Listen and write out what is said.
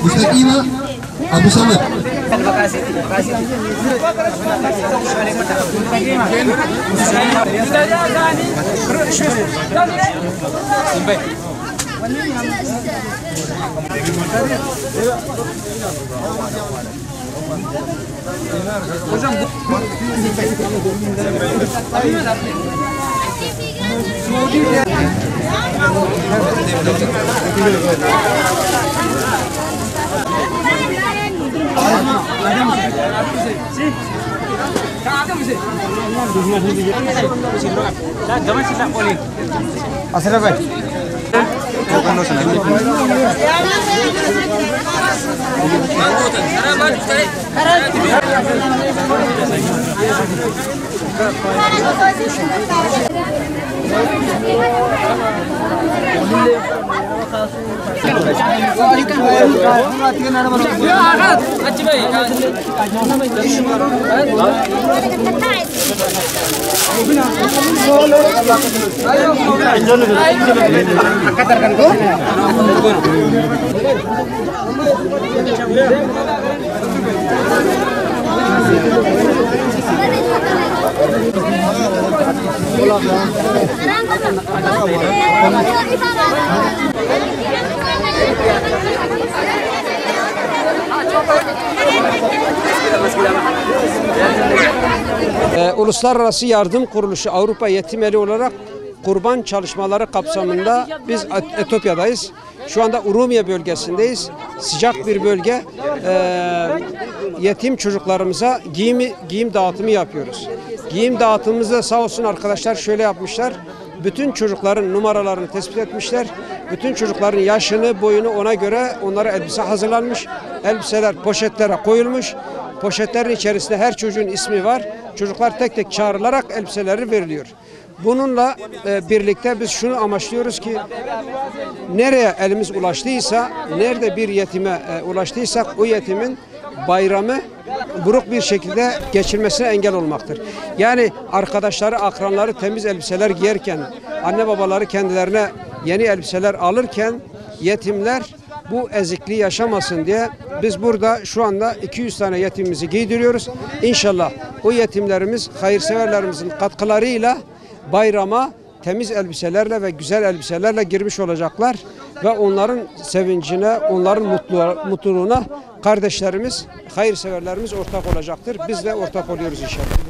Mustaqimah Abu Samad. Terima kasih. Asal apa? Uluslararası Yardım Kuruluşu Avrupa Yetim Eli olarak kurban çalışmaları kapsamında biz Etiyopya'dayız. Şu anda Urumiye bölgesindeyiz. Sıcak bir bölge. Yetim çocuklarımıza giyim dağıtımı yapıyoruz. Giyim dağıtımımızda sağ olsun arkadaşlar şöyle yapmışlar. Bütün çocukların numaralarını tespit etmişler. Bütün çocukların yaşını, boyunu ona göre onlara elbise hazırlanmış. Elbiseler poşetlere koyulmuş. Poşetlerin içerisinde her çocuğun ismi var. Çocuklar tek tek çağrılarak elbiseleri veriliyor. Bununla birlikte biz şunu amaçlıyoruz ki nereye elimiz ulaştıysa, nerede bir yetime ulaştıysak o yetimin bayramı buruk bir şekilde geçirmesine engel olmaktır. Yani arkadaşları, akranları temiz elbiseler giyerken, anne babaları kendilerine yeni elbiseler alırken yetimler bu ezikliği yaşamasın diye biz burada şu anda 200 tane yetimimizi giydiriyoruz. İnşallah o yetimlerimiz hayırseverlerimizin katkılarıyla bayrama temiz elbiselerle ve güzel elbiselerle girmiş olacaklar ve onların sevincine, onların mutluluğuna kardeşlerimiz, hayırseverlerimiz ortak olacaktır. Biz de ortak oluyoruz inşallah.